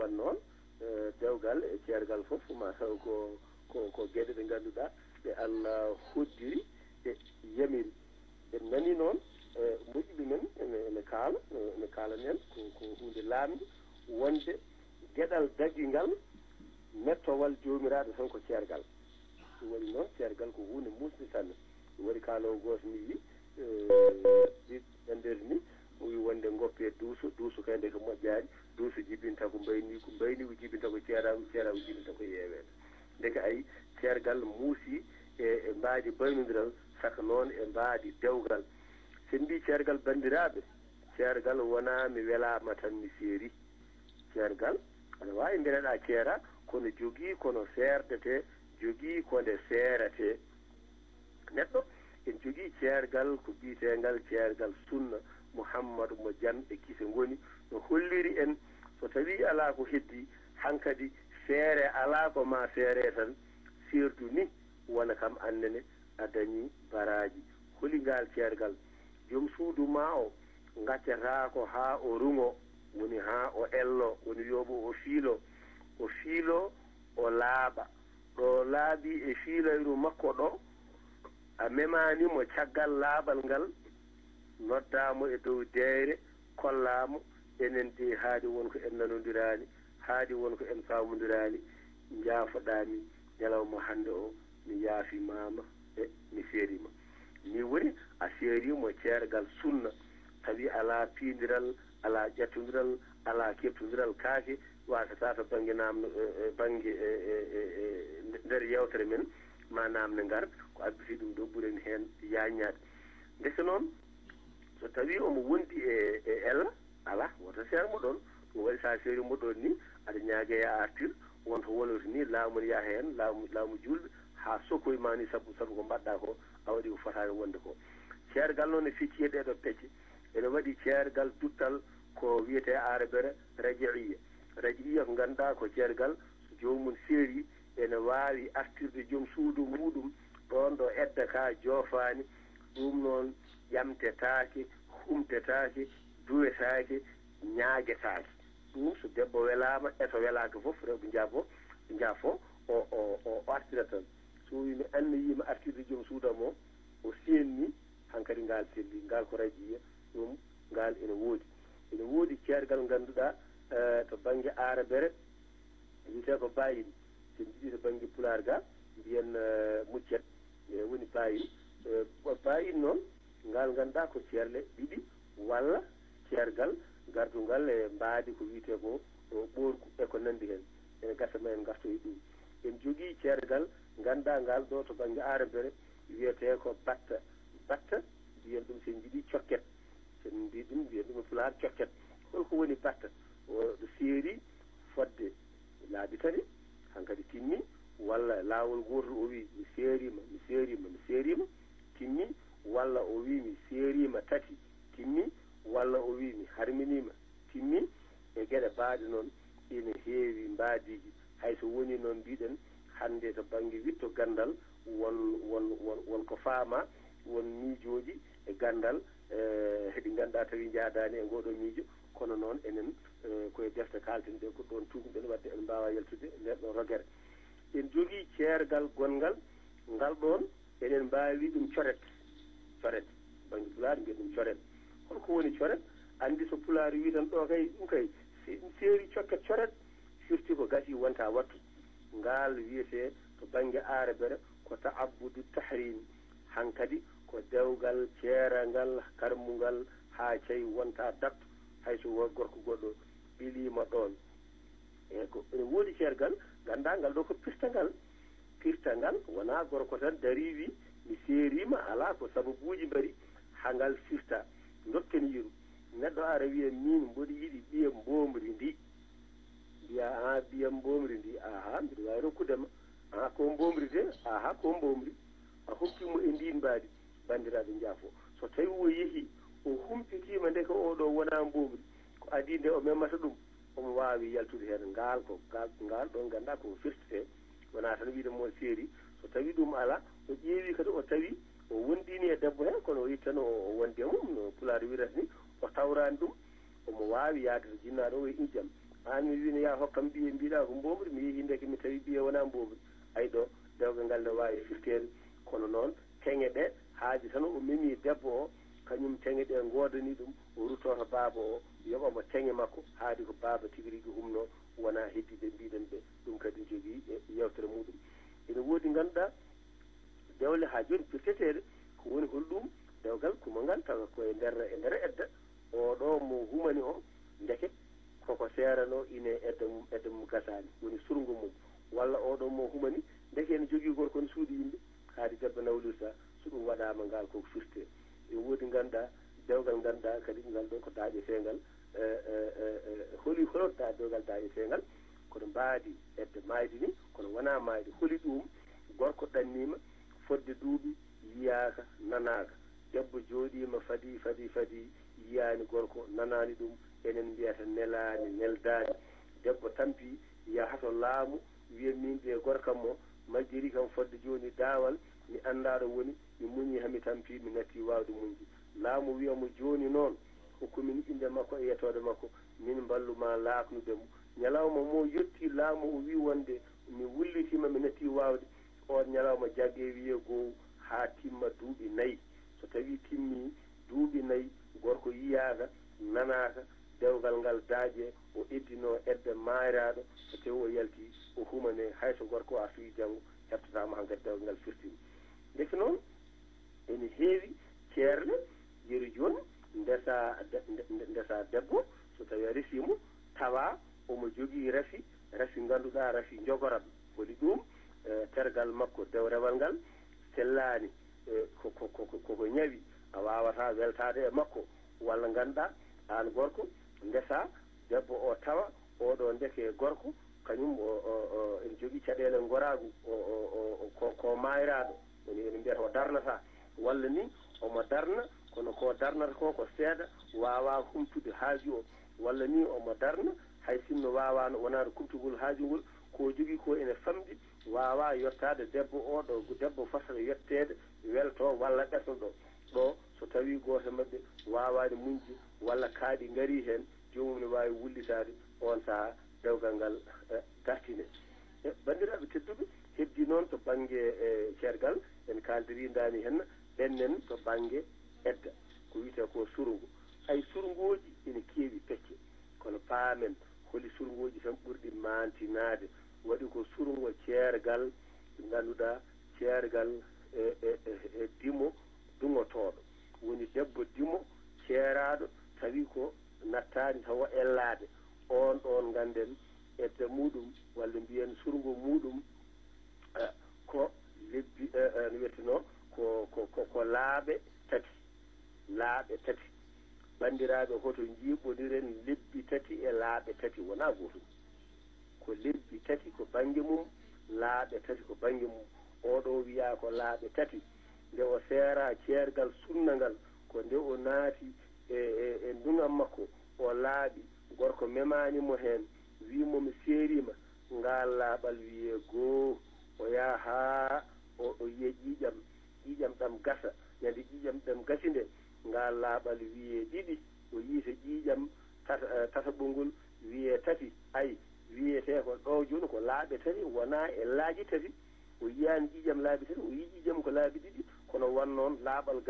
wan noon dewgal e ceergal fof ma taw ko geɗe ɗe ngannduɗaa ɗe Allah hoddiri e yamiri en nani noon moƴƴuɓe men ene kaalanen ko hunde laamde wonde geɗal daggingal mettowal joomiraaɗo tan ko ceergal ɗum waɗi noon ceergal ko hunde musde sanne ɗum waɗi kaalowo gooto mi wi e nder ni o wi wonde goppe duuso kayde ko moƴƴaani duuso jibinta ko mbayni ko jibinta ko ceerawo jibinta ko yeeweede ndeke ayi ceergal muusi e mbaadi baynodiral saka noon e mbaadi dewgal sen mbi ceergal banndiraaɓe ceergal wonaa mi welaama tan mi seeri ceergal aɗa waawi mbireɗaa ceera kono jogii kono seerdete jogii konde seerete neɗɗo en jogii ceergal ko biyeteengal ceergal sunna mouhammadou mo jam e kise ngoni no holliri en so tawii alaa ko heddii hankadi feere alaa ko ma feere tan seerdu ni wona kam annene a dañii baraaji holingal ceergal joom suudu ma o gaccataako haa o rungo woni haa o ello woni yooɓo o fiilo o laaɓa ɗo laaɓi e fiiloyru makko ɗo a memanimo caggal laaɓal ngal noddaamo e dow deyre kollaamo enen de haadi wonko en nanodiraani haadi wonko en faamodiraani njaafoɗaami ñalawma hannde o mi yaafimama e mi seerima ni woni a seerimo ceergal sunna tawi alaa piindiral alaa ƴettodiral alaa keɓtodiral kaake wasata to baŋnge namno baŋnge nder yewtere men ma namde ngar ko abbiti ɗum ɗo ɓuren heen yaañaade ndeke noon so tawi omo wondi e ella ala woto seermo ɗon ɗum waɗi sa seerimo ɗon ni aɗa ñaageya artir wonto wolwata ni laamu ne yaha heen laamu julɓe haa sokkoye ma ni sabu ko mbaɗɗa ko a waɗi ko fotaani wonde ko ceergal noon e ficci e ɗeɗo pecce ene waɗi ceergal duttal ko wiyete arabere rajiiya ko ngannduɗaa ko ceergal so joomum seeri ene waawi artirde joom suudu muɗum ɗon ɗo edda ka joofaani ɗum noon ƴamtetaake humtetaake duwetaake ñaagetaake ɗum so debbo welaama eto welaaka fof rewɓe njaafo o artira tan so wimi anniyiima artirde joom suudam o seenni hankadi ngal selli ngal ko rajiya ɗum ngal ene woodi ceergal ngannduɗaa to baŋnge arabere wiyetee ko bayin so jiɗi to baŋnge pulaar ga mbiyen muccet woni bayin noon ngal ngannduɗaa ko ceerle ɗiɗi walla ceergal gardungal e mbaadi ko wiyetee ko ɓoorku e ko nanndi heen ene gasa ma en gartoy ɗum en jogii ceergal ngannduɗaa ngal ɗo to baŋnge arabere wiyetee ko batta mbiyen ɗum sen jiɗi cokket sen mbi ɗum mbiyen ɗum e pulaar cokket holko woni batta ɗo seeri fodde laabi tati hankadi timmi walla laawol gootol o wii mi seerima timmi walla o wii mi seerima tati timmi walla o wii mi harminiima timmi e geɗe baaɗe noon ene heewi mbaadiji hayso woni noon mbiɗen hannde to baŋnge witto gandal won ko faama won miijooji e gandal heɗi ngannduɗaa tawi njaadaani e ngoo ɗoo miijo kono noon enen koye defte kaalten ɗe ko ɗoon tuumɗen wadde en mbaawa yaltude nder ɗo rogere en jogii ceergal gongal ngal ɗoon eɗen mbaawi ɗum coret baŋnge pulaar mbiya ɗum coret holko woni coret anndi so pulaar wi tan ɗo kay ɗum kay seeri cokket coret firti ko gasi wonta wattu ngal wiyetee to baŋnge arabere ko ta'abbudu tahrim hankadi ko dewgal ceerangal karmungal haa cayi wonta dattu hayso gorko goɗɗo ɓiliima ɗon e ko ene woodi ceergal nganndaa ngal ɗo ko pirtangal wonaa gorko tan darii wi mi seeriima alaa ko sababuuji mbari haa ngal firta dokken yiru neɗɗo ara wiya min mboɗo yiɗi ɓiya mboomri ndi mbiya ɓiya mboomri ndi mbiɗa waawi rokkudema ko mboomri de ko mboomri a hokkimo e ndin mbaadi banndiraaɓe njaafo so tawi o yehi o humpitiima nde ko oɗo wonaa mboomri ko adi nde o memata ɗum omo waawi yaltude heen ngal ɗon ngannduɗaa koko firtete wonaa tan wiide mo seeri so tawi ɗum alaa o ƴeewi kadi o tawi o wondiini e debbo heen kono o yiɗi tan o wondi e mum no pulaar wirata ni o tawraani ɗum omo waawi yahde to jinnaaɗo o e injam an mi wino ya hokkam ɓiye mbiɗa ko mbomri mi yeehi ndeke mi tawi ɓiye wona mbomri ay ɗo dewgal ngal ne wawi firtede kono noon teŋe ɗe haaji tan o memi debbo o kañum teŋe ɗe godani ɗum o ruttoto baaba o yoɓamo teŋe makko haadi ko baaba tigi rigui humno wona heddiɓe mbiɗen ɓe ɗum kadi jogui yewtere muɗum ene woodi ganduɗa dewle ha joni firtetede ko woni holɗum dewgal kumangal tawa koye nder edda oɗo mo humani o ndeke koko serano ine edda mum gasani woni surgo mum walla oɗo mo humani ndeke ene jogui gorko ne suudu yimɓe haadi debbo nawlirta so ɗum waɗama ngal koko firte e woodi ganduɗa dewgal ganduɗa kadi ngal ɗo ko daaƴetengal holi holota dewgal daaƴetengal kono mbaadi edde maydi ni kono wona maydi holi ɗum gorko ɗannima fodde duuɓi yiyaka nanaka debbo jooɗima fadi yiyani gorko nanani ɗum enen mbiyata nelani neldani debbo tampi yahato laamu wiya min ɓe gorkam mo majjiri kam fodde joni daawal mi anndaɗo woni mi muñi hami tampi mi natti wawde muñde laamu wiyamo joni noon hokkumin inde makko e yettode makko min mballuma laaknudemo ñalawma mo yetti laamu o wi wonde mi wullitima mi natti wawde on ñalawma jagge wiye goho ha timma duuɓi 4 so tawi timmi duuɓi 4 gorko yiyaka nanaka dewgal ngal daaƴe o eddino edde maayraɗo so tawi o yalti o humane hayso gorko a fii janggo heftotama hankkadi dewgal ngal firtini ndeke noon ene heewi ceerle yeru joni ndesa debbo so tawi a resimo tawa omo jogui rafi ganduɗa rafi jogoram holi ɗum tergal makko dewrewal ngal sellani koko ñawi a wawata weltade e makko walla ganduɗa an gorko ndesa debbo o tawa oɗo ndeke gorko kañum ene jogui caɗele goragu ko mayraɗo ene mbiyata o darnata walla ni omo darna kono ko darnata ko seeɗa wawa humtude haaju o walla ni omo darna hay sinno wawano wonano kumtugol haaju ngol ko jogui ko ene famɗi wawa yettade debbo oɗo debbo fotata yettede welto walla ɓesnoɗo ɗo so tawi goto mabɓe wawani muñde walla kaaɗi gaari hen jomum ne wawi wullitade on saaha dewgal ngal dartine bandiraɓe tedduɓe heddi noon to banggue ceergal en kaldiri dani hen ɓennen to banggue edda ko wiyete ko surgo hay surgoji ene keewi pecce kono paamen holi surgoji tan ɓurɗi mantinade waɗi ko surgo ceergal ganduɗa ceergal e dimo duŋotoɗo woni debbo dimo ceeraɗo tawi ko nattani tawa ellade on ɗon ganden edda muɗum walla mbiyen surgo muɗum ko lebbi no wiyeteno ko laaɓe tati bandiraɓe hoto jiiɓodiren lebbi tati e laaɓe tati wona gotum ko lebbi tati ko banggue mum laaɓe tati ko banggue mum oɗo wiya ko laaɓe tati nde o seera ceergal sunna ngal ko nde o naati e ndugam makko o laaɓi gorko memanimo hen wimomi seerima ngal laaɓal wiye goho o yaha o yiya ƴiƴam ɗam gasa ñande ƴiƴam ɗam gasi nde ngal laaɓal wiye ɗiɗi o yiita ƴiƴam tataɓongol wiye tati ayi wiyete ko ɗo joni ko laaɓe tati wona e laaƴi tati o yiyani ƴiƴam laabi tati o yii ƴiƴam ko laabi ɗiɗi kono won noon laaɓal